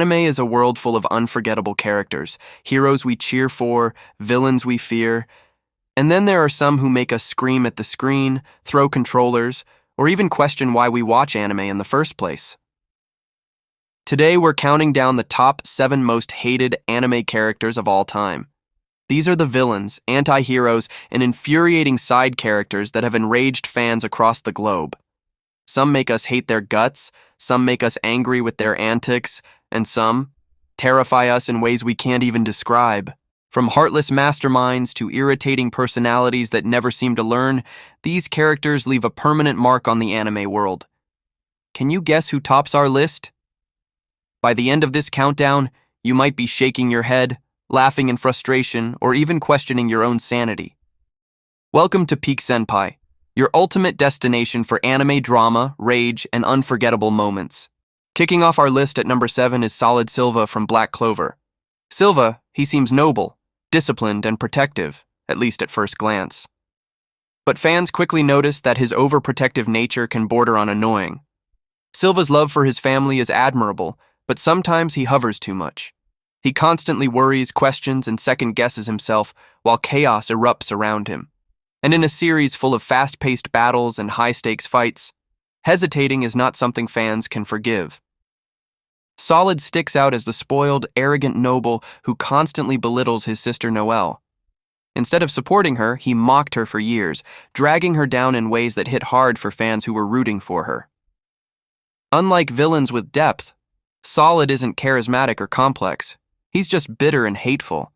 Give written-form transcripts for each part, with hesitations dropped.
Anime is a world full of unforgettable characters, heroes we cheer for, villains we fear, and then there are some who make us scream at the screen, throw controllers, or even question why we watch anime in the first place. Today we're counting down the top 7 most hated anime characters of all time. These are the villains, anti-heroes, and infuriating side characters that have enraged fans across the globe. Some make us hate their guts, some make us angry with their antics, and some terrify us in ways we can't even describe. From heartless masterminds to irritating personalities that never seem to learn, these characters leave a permanent mark on the anime world. Can you guess who tops our list? By the end of this countdown, you might be shaking your head, laughing in frustration, or even questioning your own sanity. Welcome to Peak Senpai, your ultimate destination for anime drama, rage, and unforgettable moments. Kicking off our list at number 7 is Solid Silva from Black Clover. Silva, he seems noble, disciplined, and protective, at least at first glance. But fans quickly notice that his overprotective nature can border on annoying. Silva's love for his family is admirable, but sometimes he hovers too much. He constantly worries, questions, and second-guesses himself while chaos erupts around him. And in a series full of fast-paced battles and high-stakes fights, hesitating is not something fans can forgive. Solid sticks out as the spoiled, arrogant noble who constantly belittles his sister Noelle. Instead of supporting her, he mocked her for years, dragging her down in ways that hit hard for fans who were rooting for her. Unlike villains with depth, Solid isn't charismatic or complex. He's just bitter and hateful.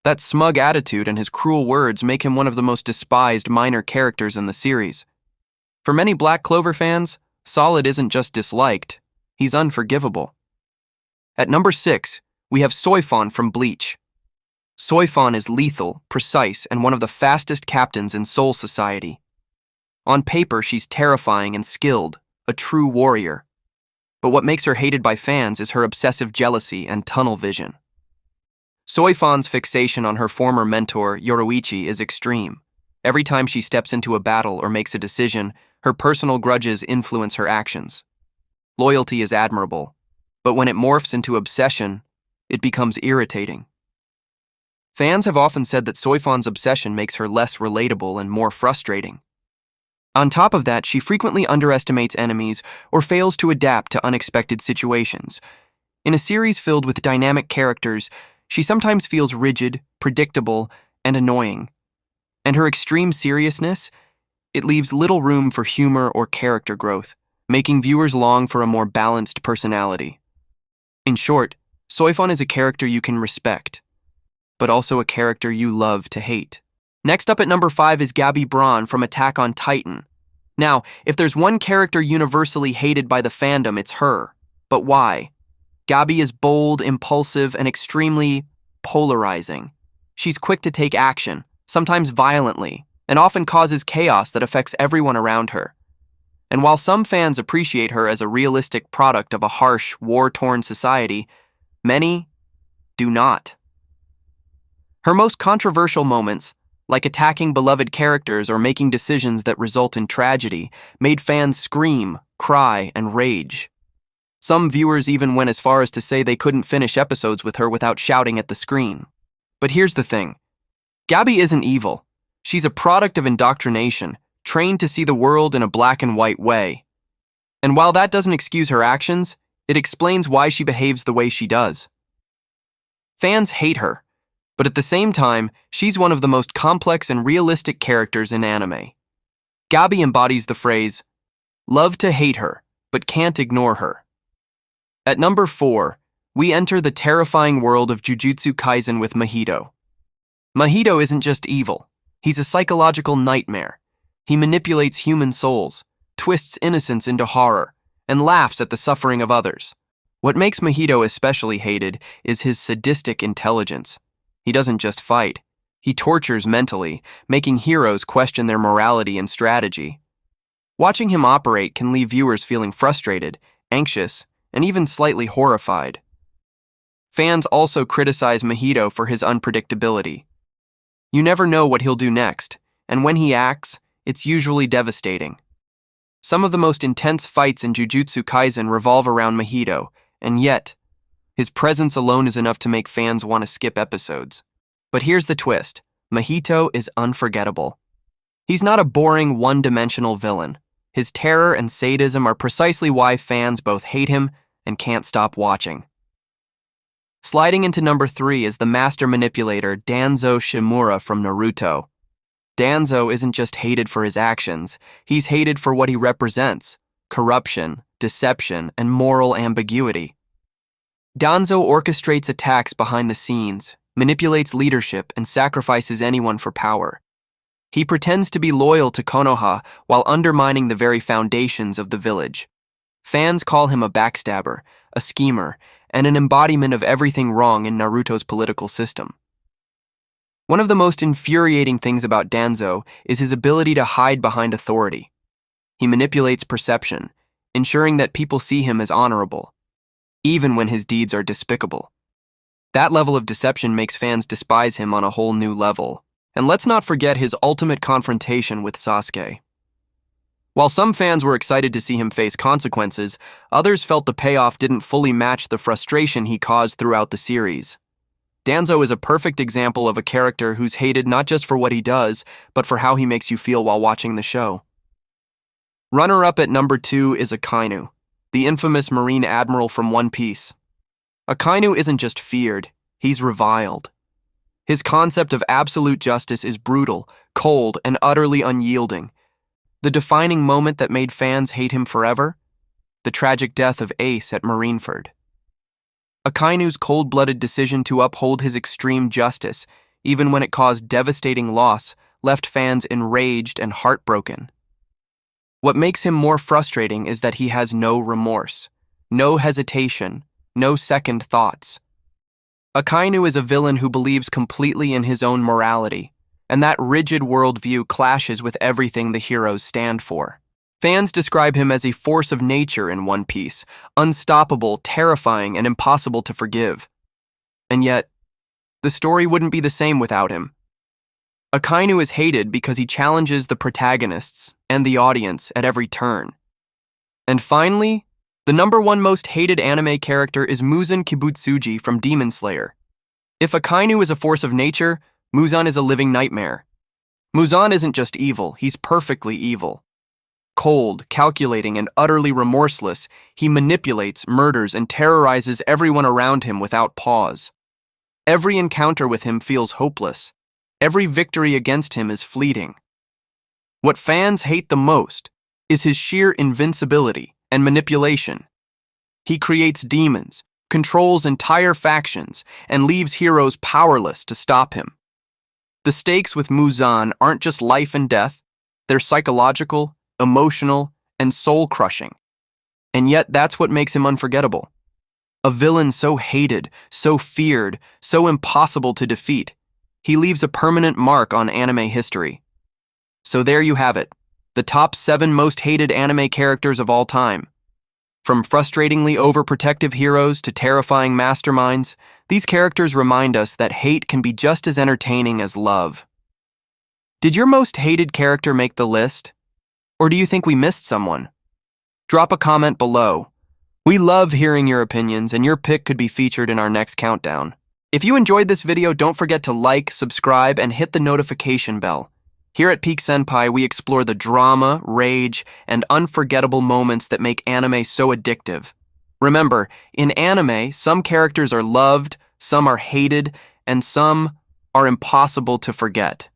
That smug attitude and his cruel words make him one of the most despised minor characters in the series. For many Black Clover fans, Solid isn't just disliked, he's unforgivable. At number 6, we have Soi Fon from Bleach. Soi Fon is lethal, precise, and one of the fastest captains in Soul Society. On paper, she's terrifying and skilled, a true warrior. But what makes her hated by fans is her obsessive jealousy and tunnel vision. Soi Fon's fixation on her former mentor, Yoruichi, is extreme. Every time she steps into a battle or makes a decision, her personal grudges influence her actions. Loyalty is admirable, but when it morphs into obsession, it becomes irritating. Fans have often said that Soi Fon's obsession makes her less relatable and more frustrating. On top of that, she frequently underestimates enemies or fails to adapt to unexpected situations. In a series filled with dynamic characters, she sometimes feels rigid, predictable, and annoying. And her extreme seriousness, it leaves little room for humor or character growth, making viewers long for a more balanced personality. In short, Soi Fon is a character you can respect, but also a character you love to hate. Next up at number 5 is Gabis from Attack on Titan. Now, if there's one character universally hated by the fandom, it's her. But why? Gabi is bold, impulsive, and extremely polarizing. She's quick to take action, sometimes violently, and often causes chaos that affects everyone around her. And while some fans appreciate her as a realistic product of a harsh, war-torn society, many do not. Her most controversial moments, like attacking beloved characters or making decisions that result in tragedy, made fans scream, cry, and rage. Some viewers even went as far as to say they couldn't finish episodes with her without shouting at the screen. But here's the thing. Gabi isn't evil. She's a product of indoctrination, trained to see the world in a black and white way. And while that doesn't excuse her actions, it explains why she behaves the way she does. Fans hate her, but at the same time, she's one of the most complex and realistic characters in anime. Gabi embodies the phrase, "Love to hate her, but can't ignore her." At number 4, we enter the terrifying world of Jujutsu Kaisen with Mahito. Mahito isn't just evil. He's a psychological nightmare. He manipulates human souls, twists innocence into horror, and laughs at the suffering of others. What makes Mahito especially hated is his sadistic intelligence. He doesn't just fight. He tortures mentally, making heroes question their morality and strategy. Watching him operate can leave viewers feeling frustrated, anxious, and even slightly horrified. Fans also criticize Mahito for his unpredictability. You never know what he'll do next, and when he acts, it's usually devastating. Some of the most intense fights in Jujutsu Kaisen revolve around Mahito, and yet, His presence alone is enough to make fans want to skip episodes. But here's the twist. Mahito is unforgettable. He's not a boring, one-dimensional villain. His terror and sadism are precisely why fans both hate him and can't stop watching. Sliding into number 3 is the master manipulator Danzo Shimura from Naruto. Danzo isn't just hated for his actions, he's hated for what he represents: corruption, deception, and moral ambiguity. Danzo orchestrates attacks behind the scenes, manipulates leadership, and sacrifices anyone for power. He pretends to be loyal to Konoha while undermining the very foundations of the village. Fans call him a backstabber, a schemer, and an embodiment of everything wrong in Naruto's political system. One of the most infuriating things about Danzo is his ability to hide behind authority. He manipulates perception, ensuring that people see him as honorable, even when his deeds are despicable. That level of deception makes fans despise him on a whole new level. And let's not forget his ultimate confrontation with Sasuke. While some fans were excited to see him face consequences, others felt the payoff didn't fully match the frustration he caused throughout the series. Danzo is a perfect example of a character who's hated not just for what he does, but for how he makes you feel while watching the show. Runner-up at number 2 is Akainu, the infamous Marine Admiral from One Piece. Akainu isn't just feared, he's reviled. His concept of absolute justice is brutal, cold, and utterly unyielding. The defining moment that made fans hate him forever? The tragic death of Ace at Marineford. Akainu's cold-blooded decision to uphold his extreme justice, even when it caused devastating loss, left fans enraged and heartbroken. What makes him more frustrating is that he has no remorse, no hesitation, no second thoughts. Akainu is a villain who believes completely in his own morality, and that rigid worldview clashes with everything the heroes stand for. Fans describe him as a force of nature in One Piece, unstoppable, terrifying, and impossible to forgive. And yet, the story wouldn't be the same without him. Akainu is hated because he challenges the protagonists and the audience at every turn. And finally, the number 1 most hated anime character is Muzan Kibutsuji from Demon Slayer. If Akainu is a force of nature, Muzan is a living nightmare. Muzan isn't just evil, he's perfectly evil. Cold, calculating, and utterly remorseless, he manipulates, murders, and terrorizes everyone around him without pause. Every encounter with him feels hopeless. Every victory against him is fleeting. What fans hate the most is his sheer invincibility and manipulation. He creates demons, controls entire factions, and leaves heroes powerless to stop him. The stakes with Muzan aren't just life and death, they're psychological, emotional, and soul-crushing. And yet that's what makes him unforgettable. A villain so hated, so feared, so impossible to defeat, he leaves a permanent mark on anime history. So there you have it, the top 7 most hated anime characters of all time. From frustratingly overprotective heroes to terrifying masterminds, these characters remind us that hate can be just as entertaining as love. Did your most hated character make the list? Or do you think we missed someone? Drop a comment below. We love hearing your opinions, and your pick could be featured in our next countdown. If you enjoyed this video, don't forget to like, subscribe, and hit the notification bell. Here at Peak Senpai, we explore the drama, rage, and unforgettable moments that make anime so addictive. Remember, in anime, some characters are loved, some are hated, and some are impossible to forget.